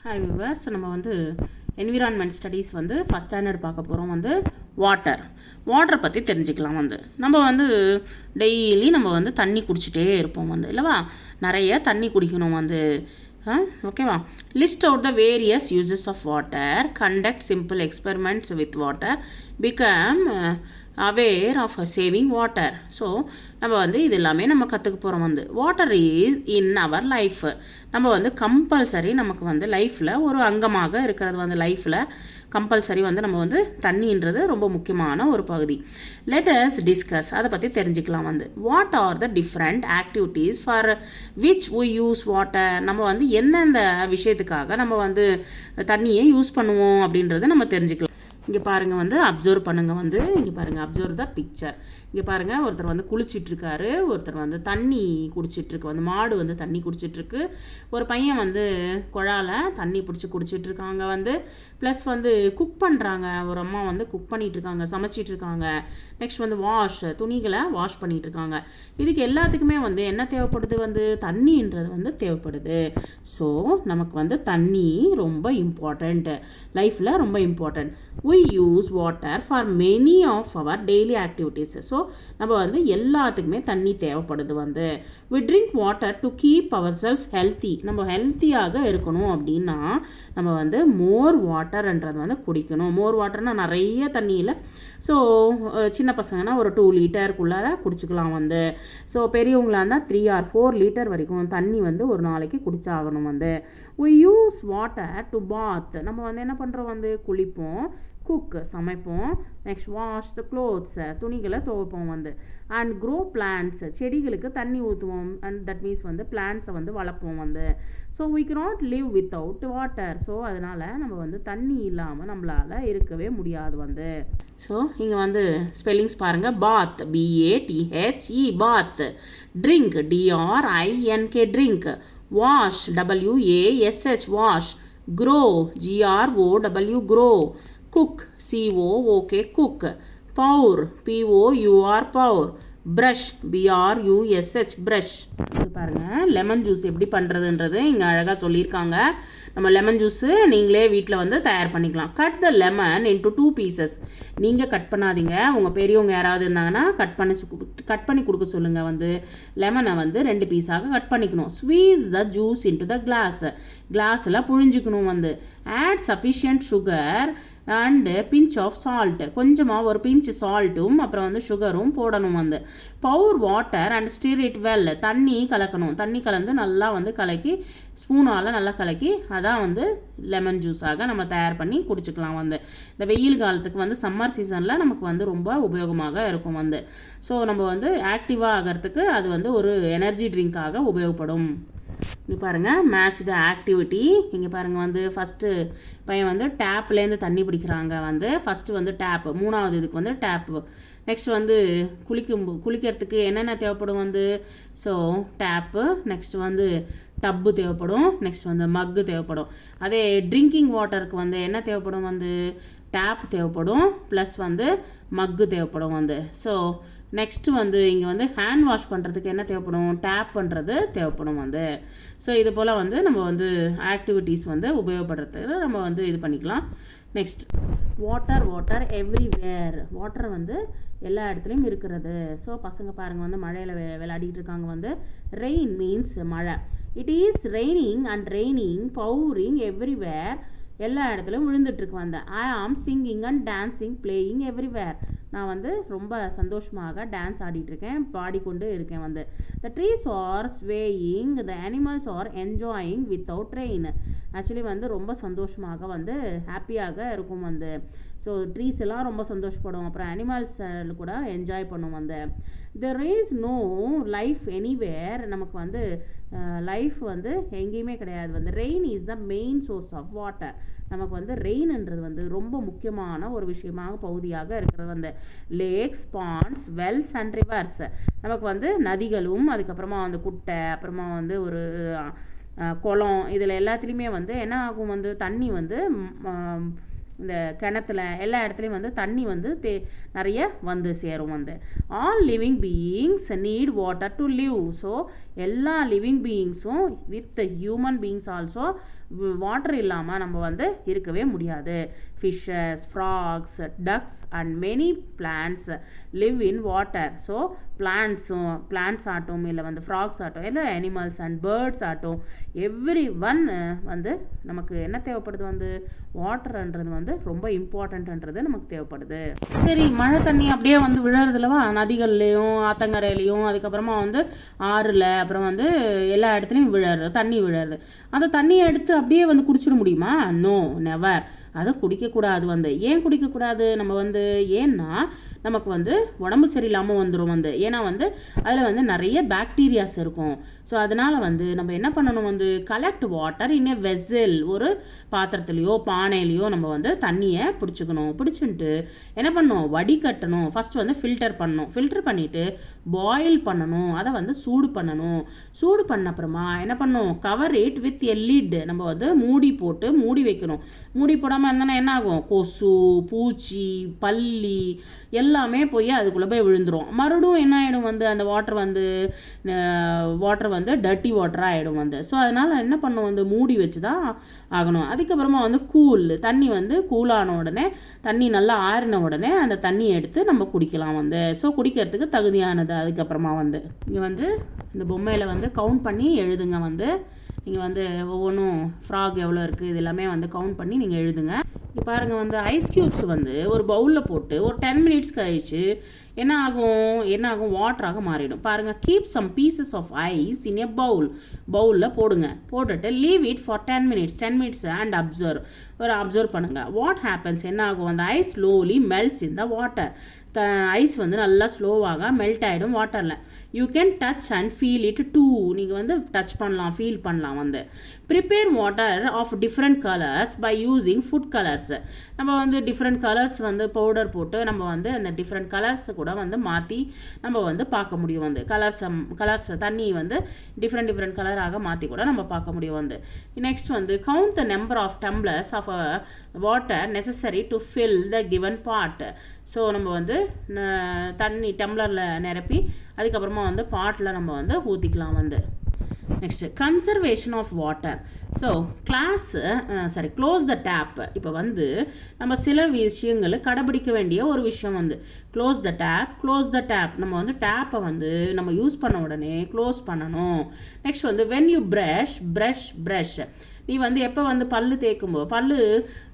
Hi viewers, நம்ம வந்து environment studies வந்து ஃபஸ்ட் ஸ்டாண்டர்ட் பார்க்க போகிறோம். வந்து வாட்டரை பற்றி தெரிஞ்சுக்கலாம். வந்து நம்ம வந்து டெய்லி நம்ம வந்து தண்ணி குடிச்சிட்டே இருப்போம் வந்து இல்லைவா, நிறைய தண்ணி குடிக்கணும் வந்து. ஓகேவா? List out the various uses of water, conduct simple experiments with water, become aware of saving water. So நம்ம வந்து இது எல்லாமே நம்ம கற்றுக்க போகிறோம். வந்து water is in our life. நம்ம வந்து கம்பல்சரி நமக்கு வந்து லைஃப்பில் ஒரு அங்கமாக இருக்கிறது. வந்து லைஃப்பில் கம்பல்சரி வந்து நம்ம வந்து தண்ணின்றது ரொம்ப முக்கியமான ஒரு பகுதி. லெட் அஸ் டிஸ்கஸ், அதை பற்றி தெரிஞ்சுக்கலாம். வந்து what are the different activities for which we use water. நம்ம வந்து எந்தெந்த விஷயத்துக்காக நம்ம வந்து தண்ணியை யூஸ் பண்ணுவோம் அப்படின்றத நம்ம தெரிஞ்சுக்கலாம். இங்கே பாருங்கள், வந்து அப்சர்வ் பண்ணுங்கள். வந்து இங்கே பாருங்கள், அப்சர்வ் த பிக்சர். இங்கே பாருங்கள், ஒருத்தர் வந்து குளிச்சிட்ருக்காரு, ஒருத்தர் வந்து தண்ணி குடிச்சிட்ருக்கு. வந்து மாடு வந்து தண்ணி குடிச்சிட்ருக்கு. ஒரு பையன் வந்து குழால தண்ணி பிடிச்சி குடிச்சிட்ருக்காங்க. வந்து ப்ளஸ் வந்து குக் பண்ணுறாங்க. ஒரு அம்மா வந்து குக் பண்ணிகிட்ருக்காங்க, சமைச்சிட்ருக்காங்க. நெக்ஸ்ட் வந்து துணிகளை வாஷ் பண்ணிகிட்ருக்காங்க. இதுக்கு எல்லாத்துக்குமே வந்து என்ன தேவைப்படுது? வந்து தண்ணின்றது வந்து தேவைப்படுது. ஸோ நமக்கு வந்து தண்ணி ரொம்ப இம்பார்ட்டண்ட், லைஃப்பில் ரொம்ப important. We use water for many of our daily activities. So நம்ம வந்து எல்லாத்துக்குமே தண்ணி தேவைப்படுது. வந்து we drink water to keep ourselves healthy. நம்ம ஹெல்த்தியாக இருக்கணும் அப்படின்னா நம்ம வந்து மோர் வாட்டர்ன்றது வந்து குடிக்கணும். மோர் வாட்டர்னால் நிறைய தண்ணியில். ஸோ சின்ன பசங்கன்னா ஒரு 2 லிட்டருக்குள்ளார குடிச்சிக்கலாம். வந்து ஸோ பெரியவங்களாக இருந்தால் 3 or 4 லிட்டர் வரைக்கும் தண்ணி வந்து ஒரு நாளைக்கு குடிச்சாகணும். வந்து we use water to bath. நம்ம வந்து என்ன பண்ணுறோம்? வந்து குளிப்போம், குக் சமைப்போம், நெக்ஸ்ட் வாஷ் த க்ளோத்ஸ் துணிகளை துவைப்போம். வந்து அண்ட் க்ரோ பிளான்ட்ஸ் செடிகளுக்கு தண்ணி ஊற்றுவோம். அண்ட் தட் மீன்ஸ் வந்து பிளான்ட்ஸை வந்து வளர்ப்போம். வந்து so we cannot live without water. So அதனால் நம்ம வந்து தண்ணி இல்லாமல் நம்மளால் இருக்கவே முடியாது. வந்து ஸோ இங்கே வந்து ஸ்பெல்லிங்ஸ் பாருங்கள். Bathe, BATHE bathe. Drink, DRINK drink. Wash, WASH wash. Grow, GROW grow. Cook, COOK cook. Pour, POUR pour. Brush, BRUSH brush. இது பாருங்கள், லெமன் ஜூஸ் எப்படி பண்ணுறதுன்றது இங்கே அழகாக சொல்லியிருக்காங்க. நம்ம லெமன் ஜூஸு நீங்களே வீட்டில் வந்து தயார் பண்ணிக்கலாம். Cut the lemon into 2 pieces. நீங்கள் கட் பண்ணாதீங்க, உங்கள் பெரியவங்க யாராவது இருந்தாங்கன்னா கட் பண்ணி கொடுக்க சொல்லுங்கள். வந்து லெமனை வந்து 2 பீஸாக கட் பண்ணிக்கணும். ஸ்வீஸ் த ஜூஸ் இன்டு த கிளாஸில் புழிஞ்சிக்கணும். வந்து add sufficient sugar and pinch of salt. கொஞ்சமாக ஒரு பிஞ்ச் சால்ட்டும் அப்புறம் வந்து சுகரும் போடணும். வந்து pour water and stir it well. தண்ணி கலக்கணும். தண்ணி கலந்து நல்லா வந்து கலக்கி ஸ்பூனால் நல்லா கலக்கி அதான் வந்து லெமன் ஜூஸாக நம்ம தயார் பண்ணி குடிச்சிக்கலாம். வந்து இந்த வெயில் காலத்துக்கு வந்து சம்மர் சீசனில் நமக்கு வந்து ரொம்ப உபயோகமாக இருக்கும். வந்து ஸோ நம்ம வந்து ஆக்டிவாக ஆகிறதுக்கு அது வந்து ஒரு எனர்ஜி ட்ரிங்காக உபயோகப்படும். இங்கே பாருங்கள், மேட்ச் த ஆக்டிவிட்டி. இங்கே பாருங்கள், வந்து ஃபஸ்ட்டு பையன் வந்து டேப்லேருந்து தண்ணி பிடிக்கிறாங்க. வந்து ஃபஸ்ட்டு வந்து டேப்பு, 3வது இதுக்கு வந்து டேப்பு. நெக்ஸ்ட் வந்து குளிக்கிறதுக்கு என்னென்ன தேவைப்படும்? வந்து ஸோ டேப்பு, நெக்ஸ்ட் வந்து டப்பு தேவைப்படும், நெக்ஸ்ட் வந்து மக்கு தேவைப்படும். அதே ட்ரிங்கிங் வாட்டருக்கு வந்து என்ன தேவைப்படும்? வந்து டேப் தேவைப்படும், ப்ளஸ் வந்து மக்கு தேவைப்படும். வந்து ஸோ நெக்ஸ்ட்டு வந்து இங்கே வந்து ஹேண்ட் வாஷ் பண்ணுறதுக்கு என்ன தேவைப்படும்? டேப் பண்ணுறது தேவைப்படும். வந்து ஸோ இது போல் வந்து நம்ம வந்து ஆக்டிவிட்டீஸ் வந்து உபயோகப்படுறதுக்கு நம்ம வந்து இது பண்ணிக்கலாம். Next water everywhere. வாட்டர் வந்து எல்லா இடத்துலையும் இருக்கிறது. ஸோ பசங்க பாருங்கள், வந்து மழையில் விளையாடிட்டு இருக்காங்க. வந்து ரெயின் மீன்ஸ் மழை. It is raining and raining pouring everywhere. எல்லா இடத்துலையும் விழுந்துட்டுருக்கு. வந்து ஐ ஆம் singing and dancing playing everywhere. நான் வந்து ரொம்ப சந்தோஷமாக டான்ஸ் ஆடிட்டுருக்கேன், பாடிக்கொண்டு இருக்கேன். வந்து the trees are swaying, the animals R enjoying without rain. Actually வந்து ரொம்ப சந்தோஷமாக வந்து ஹாப்பியாக இருக்கும். வந்து ஸோ ட்ரீஸ் எல்லாம் ரொம்ப சந்தோஷப்படும், அப்புறம் அனிமல்ஸ் கூட என்ஜாய் பண்ணும். வந்து there is no life anywhere. நமக்கு வந்து லைஃப் வந்து எங்கேயுமே கிடையாது. வந்து rain is the main source of water. நமக்கு வந்து ரெயின்ன்றது வந்து ரொம்ப முக்கியமான ஒரு விஷயமாக பகுதியாக இருக்கிறது. வந்து lakes, ponds, wells and rivers. நமக்கு வந்து நதிகளும் அதுக்கப்புறமா வந்து குட்டை, அப்புறமா வந்து ஒரு குளம், இதில் எல்லாத்துலேயுமே வந்து என்ன ஆகும்? வந்து தண்ணி வந்து இந்த கிணத்துல எல்லா இடத்துலையும் வந்து தண்ணி வந்து நிறைய வந்து சேரும். வந்து all living beings need water to live. So எல்லா லிவிங் பீயிங்ஸும் with human beings also water இல்லாமல் நம்ம வந்து இருக்கவே முடியாது. Fishes, frogs, ducks and many plants live in water. So plants ஆகட்டும், இல்லை வந்து ஃப்ராக்ஸ் ஆகட்டும், இல்லை அனிமல்ஸ் அண்ட் பேர்ட்ஸ் ஆகட்டும், எவ்ரி ஒன் வந்து நமக்கு என்ன தேவைப்படுது வந்து வாட்டர்ன்றது வந்து ரொம்ப இம்பார்ட்டன்ட்ன்றது நமக்கு தேவைப்படுது. சரி, மழை தண்ணி அப்படியே வந்து விழுறதுலவா நதிகள்லேயும் ஆத்தங்கரையிலையும் அதுக்கப்புறமா வந்து ஆறில் அப்புறம் வந்து எல்லா இடத்துலையும் விழுறது, தண்ணி விழுறது. அந்த தண்ணியை எடுத்து அப்படியே வந்து குடிச்சிட முடியுமா? No, never. அதை குடிக்கக்கூடாது வந்து. ஏன் குடிக்கக்கூடாது நம்ம வந்து? ஏன்னா நமக்கு வந்து உடம்பு சரியில்லாமல் வந்துடும் வந்து. ஏன்னா வந்து அதில் வந்து நிறைய பாக்டீரியாஸ் இருக்கும். ஸோ அதனால் வந்து நம்ம என்ன பண்ணணும் வந்து, collect water in a vessel, ஒரு பாத்திரத்துலையோ பானையிலையோ நம்ம வந்து தண்ணியை பிடிச்சிக்கணும். பிடிச்சிட்டு என்ன பண்ணணும், வடிகட்டணும். ஃபஸ்ட் வந்து ஃபில்டர் பண்ணணும். ஃபில்டர் பண்ணிவிட்டு பாயில் பண்ணணும். அதை வந்து சூடு பண்ணணும். சூடு பண்ண அப்புறமா என்ன பண்ணணும், cover it with a lid. நம்ம வந்து மூடி போட்டு மூடி வைக்கணும். மூடி போடாமல் இருந்தோன்னா என்ன ஆகும், கொசு, பூச்சி, பல்லி எல்லாமே போய் அதுக்குள்ளே போய் விழுந்துடும். மறுபடியும் என்ன ஆகிடும் வந்து, அந்த வாட்டர் வந்து டர்ட்டி வாட்டராக ஆகிடும் வந்து. ஸோ அதனால் என்ன பண்ணும் வந்து, மூடி வச்சு தான் ஆகணும். அதுக்கப்புறமா வந்து தண்ணி வந்து கூலான உடனே, தண்ணி நல்லா ஆறின உடனே அந்த தண்ணியை எடுத்து நம்ம குடிக்கலாம் வந்து. ஸோ குடிக்கிறதுக்கு தகுதியானது. அதுக்கப்புறமா வந்து இங்கே வந்து இந்த பொம்மையில் வந்து கவுண்ட் பண்ணி எழுதுங்க வந்து. நீங்கள் வந்து ஒவ்வொன்றும் ஃப்ராக் எவ்வளோ இருக்குது இது எல்லாமே வந்து கவுண்ட் பண்ணி நீங்கள் எழுதுங்க. இங்கே பாருங்கள் வந்து ஐஸ் க்யூப்ஸ் வந்து ஒரு பவுலில் போட்டு ஒரு 10 மினிட்ஸ் கழிச்சு என்ன ஆகும், வாட்டராக மாறிடும். பாருங்கள், keep some pieces of ice in a பவுலில் போட்டுட்டு leave it for 10 minutes and observe பண்ணுங்கள். வாட் ஹேப்பன்ஸ், என்ன ஆகும், அந்த ice slowly melts in the water. Ice வந்து நல்லா ஸ்லோவாக மெல்ட் ஆகிடும் வாட்டரில். You can touch and feel it too. நீங்கள் வந்து டச் பண்ணலாம், ஃபீல் பண்ணலாம் வந்து. Prepare water of different colours by using food colours. நம்ம வந்து டிஃப்ரெண்ட் கலர்ஸ் வந்து பவுடர் போட்டு நம்ம வந்து அந்த டிஃப்ரெண்ட் கலர்ஸை கூட வந்து மாற்றி நம்ம வந்து பார்க்க முடியும் வந்து. கலர்ஸ் தண்ணி வந்து டிஃப்ரெண்ட் கலராக மாற்றி கூட நம்ம பார்க்க முடியும் வந்து. நெக்ஸ்ட் வந்து count the number of tumblers of water necessary to fill the given part. So நம்ம வந்து தண்ணி டம்ளரில் நிரப்பி அதுக்கப்புறமா வந்து பாட்டில் நம்ம வந்து ஊற்றிக்கலாம் வந்து. Next conservation of water. So close the tap. இப்போ வந்து நம்ம சில விஷயங்கள் கடைபிடிக்க வேண்டிய ஒரு விஷயம் வந்து க்ளோஸ் த டேப். நம்ம வந்து டேப்பை வந்து நம்ம யூஸ் பண்ண உடனே க்ளோஸ் பண்ணணும். நெக்ஸ்ட் வந்து வென் யூ ப்ரஷ். நீ வந்து எப்போ வந்து பல்லு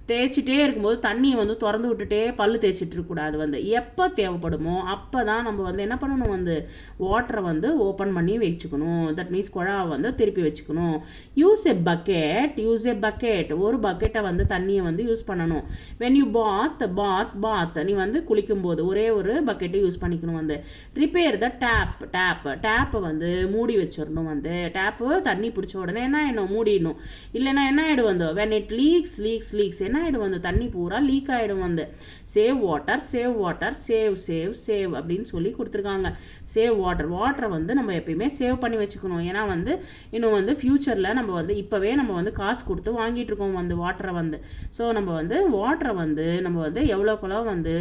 தேய்ச்சிட்டே இருக்கும்போது தண்ணியை வந்து திறந்து விட்டுட்டே பல்லு தேய்ச்சிட்டு இருக்கக்கூடாது வந்து. எப்போ தேவைப்படுமோ அப்போ தான் நம்ம வந்து என்ன பண்ணணும் வந்து, வாட்டரை வந்து ஓப்பன் பண்ணி வச்சுக்கணும். தட் மீன்ஸ் குழாவை வந்து திருப்பி வச்சுக்கணும். யூஸ் எ பக்கெட். ஒரு பக்கெட்டை வந்து தண்ணியை வந்து யூஸ் பண்ணணும். வென் யூ பாத் நீ வந்து குளிக்கும்போது ஒரே ஒரு பக்கெட்டை யூஸ் பண்ணிக்கணும் வந்து. ரிப்பேர் த டேப்பை வந்து மூடி வச்சிடணும் வந்து. டேப்பு தண்ணி பிடிச்ச உடனே என்ன ஆகிடும், மூடிடணும். இல்லைன்னா என்ன ஆகிடும் வந்து, வென் இட் லீக்ஸ் என்ன ஆகிடும் வந்து, தண்ணி பூரா லீக் ஆகிடும் வந்து. சேவ் வாட்டர் சேவ் அப்படின்னு சொல்லி கொடுத்துருக்காங்க. சேவ் வாட்டரை வந்து நம்ம எப்பயுமே சேவ் பண்ணி வச்சுக்கணும். ஏன்னா வந்து இன்னும் வந்து ஃப்யூச்சரில் நம்ம வந்து இப்போவே நம்ம வந்து காசு கொடுத்து வாங்கிட்டு இருக்கோம் வந்து வாட்டரை வந்து. ஸோ நம்ம வந்து வாட்டரை வந்து நம்ம வந்து எவ்வளோக்குள்ள வந்து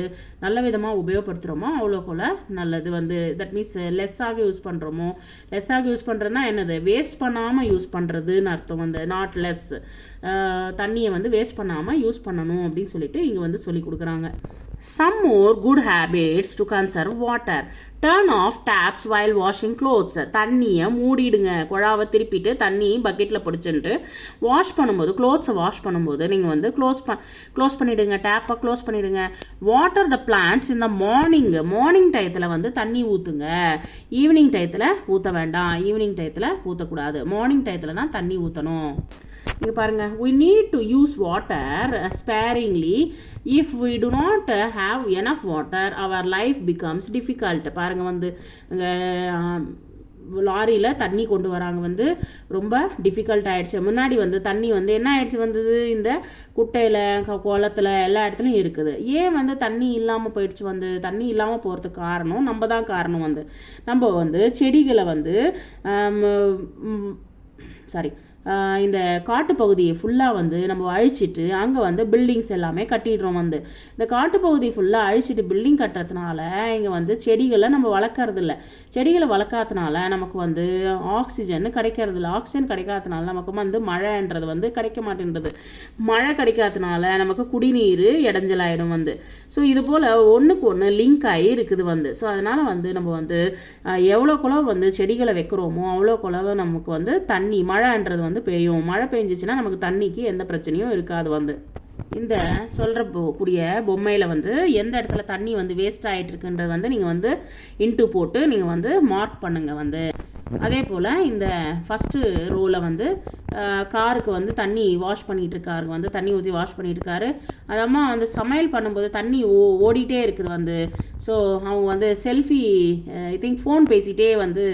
நல்ல விதமாக உபயோகப்படுத்துகிறோமோ அவ்வளோக்குள்ள நல்லது வந்து. தட் மீன்ஸ் லெஸ்ஸாக யூஸ் பண்ணுறதுனா என்னது, வேஸ்ட் பண்ணாமல் யூஸ் பண்ணுறதுன்னு அர்த்தம் வந்து. நாட் லெஸ், தண்ணியை வந்து வேஸ்ட் பண்ணாமல் யூஸ் பண்ணணும் அப்படின்னு சொல்லிட்டு இங்கே வந்து சொல்லி கொடுக்குறாங்க. Some more good habits to conserve water. Turn off taps while washing clothes. தண்ணியை மூடிடுங்க. குழாவை திருப்பிட்டு தண்ணி பக்கெட்டில் பிடிச்சிட்டு க்ளோத்ஸை வாஷ் பண்ணும்போது நீங்கள் வந்து க்ளோஸ் பண்ணிவிடுங்க. டேப்பை க்ளோஸ் பண்ணிவிடுங்க. வாட்டர் த பிளான்ட்ஸ் இந்த மார்னிங் டயத்தில் வந்து தண்ணி ஊற்றுங்க. ஈவினிங் டயத்தில் ஊற்ற வேண்டாம். ஈவினிங் டயத்தில் ஊற்றக்கூடாது. மார்னிங் டயத்தில் தான் தண்ணி ஊற்றணும். இங்கே பாருங்கள், we need to use water sparingly. If we do not have enough water, our life becomes difficult. பாருங்கள் வந்து லாரியில் தண்ணி கொண்டு வராங்க வந்து ரொம்ப டிஃபிகல்ட் ஆகிடுச்சு. முன்னாடி வந்து தண்ணி வந்து என்ன ஆகிடுச்சு வந்தது, இந்த குட்டையில் குளத்தில் எல்லா இடத்துலையும் இருக்குது. ஏன் வந்து தண்ணி இல்லாமல் போயிடுச்சு வந்து, தண்ணி இல்லாமல் போகிறதுக்கு காரணம் நம்ம தான் காரணம் வந்து. நம்ம வந்து செடிகளை வந்து இந்த காட்டுப்பகுதியை ஃபுல்லாக வந்து நம்ம அழிச்சிட்டு அங்கே வந்து பில்டிங்ஸ் எல்லாமே கட்டிடுறோம் வந்து. இந்த காட்டுப்பகுதி ஃபுல்லாக அழிச்சிட்டு பில்டிங் கட்டுறதுனால இங்கே வந்து செடிகளை நம்ம வளர்க்குறதில்ல. செடிகளை வளர்க்காதனால நமக்கு வந்து ஆக்சிஜன் கிடைக்கிறதில்ல. ஆக்சிஜன் கிடைக்காதனால நமக்கு வந்து மழைன்றது வந்து கிடைக்க மாட்டேன்றது. மழை கிடைக்காதனால நமக்கு குடிநீர் இடைஞ்சலாயிடும் வந்து. ஸோ இது போல் ஒன்றுக்கு ஒன்று லிங்க் ஆகி இருக்குது வந்து. ஸோ அதனால் வந்து நம்ம வந்து எவ்வளோக்குளவு வந்து செடிகளை வைக்கிறோமோ அவ்வளோக்குளவு நமக்கு வந்து தண்ணி மழைன்றது வந்து பெய்யும். மழை பெஞ்சிச்சுன்னா நமக்கு தண்ணிக்கு எந்த பிரச்சனையும் இருக்காது வந்து. இந்த சொல்கிற கூடிய பொம்மையில் வந்து எந்த இடத்துல தண்ணி வந்து வேஸ்ட் ஆகிட்டு இருக்குன்றது வந்து நீங்கள் வந்து இன்ட்டு போட்டு நீங்கள் வந்து மார்க் பண்ணுங்கள் வந்து. அதே போல் இந்த ஃபஸ்ட்டு ரோவில் வந்து காருக்கு வந்து தண்ணி வாஷ் பண்ணிகிட்டு இருக்காரு வந்து, தண்ணி ஊற்றி வாஷ் பண்ணிகிட்டு இருக்காரு. அது அம்மா வந்து சமையல் பண்ணும்போது தண்ணி ஓடிட்டே இருக்குது வந்து. ஸோ அவங்க வந்து செல்ஃபி ஐ திங்க் ஃபோன் பேசிகிட்டே வந்து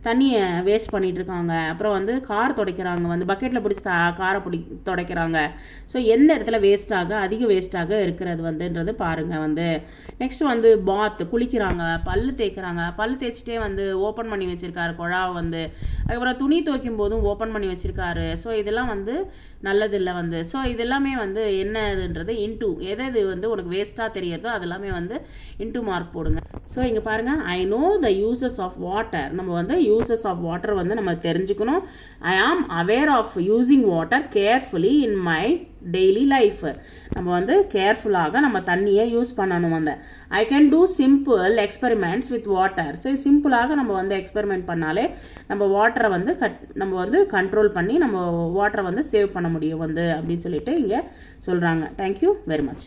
தண்ணியை வேஸ்ட் பண்ணிகிட்ருக்காங்க. அப்புறம் வந்து கார் துடைக்கிறாங்க வந்து, பக்கெட்டில் பிடிச்சி காரை துடைக்கிறாங்க. ஸோ எந்த இடத்துல அதிக வேஸ்ட்டாக இருக்கிறது வந்துன்றது பாருங்கள் வந்து. நெக்ஸ்ட் வந்து குளிக்கிறாங்க, பல்லு தேய்க்கிறாங்க. பல்லு தேய்ச்சிட்டே வந்து ஓப்பன் பண்ணி வச்சுருக்காரு குழாவை வந்து. அதுக்கப்புறம் துணி துவைக்கும் போதும் ஓப்பன் பண்ணி வச்சுருக்காரு. ஸோ இதெல்லாம் வந்து நல்லதில்லை வந்து. ஸோ இதெல்லாமே வந்து என்னதுன்றது இன்டூ எது வந்து உனக்கு வேஸ்ட்டாக தெரியறதோ அதெல்லாமே வந்து இன்டூ மார்க் போடுங்க. ஸோ இங்கே பாருங்கள், I know the uses of water. நம்ம வந்து யூசஸ் ஆஃப் வாட்டர் வந்து நம்ம தெரிஞ்சுக்கணும். I am aware of using water carefully in my daily life. நம்ம வந்து கேர்ஃபுல்லாக நம்ம தண்ணியை யூஸ் பண்ணணும் வந்து. I can do simple experiments with water. So சிம்பிளாக நம்ம வந்து எக்ஸ்பெரிமெண்ட் பண்ணாலே நம்ம வாட்டரை வந்து நம்ம வந்து கண்ட்ரோல் பண்ணி நம்ம வாட்டரை வந்து சேவ் பண்ண முடியும் வந்து அப்படின்னு சொல்லிட்டு இங்கே சொல்கிறாங்க. Thank you very much.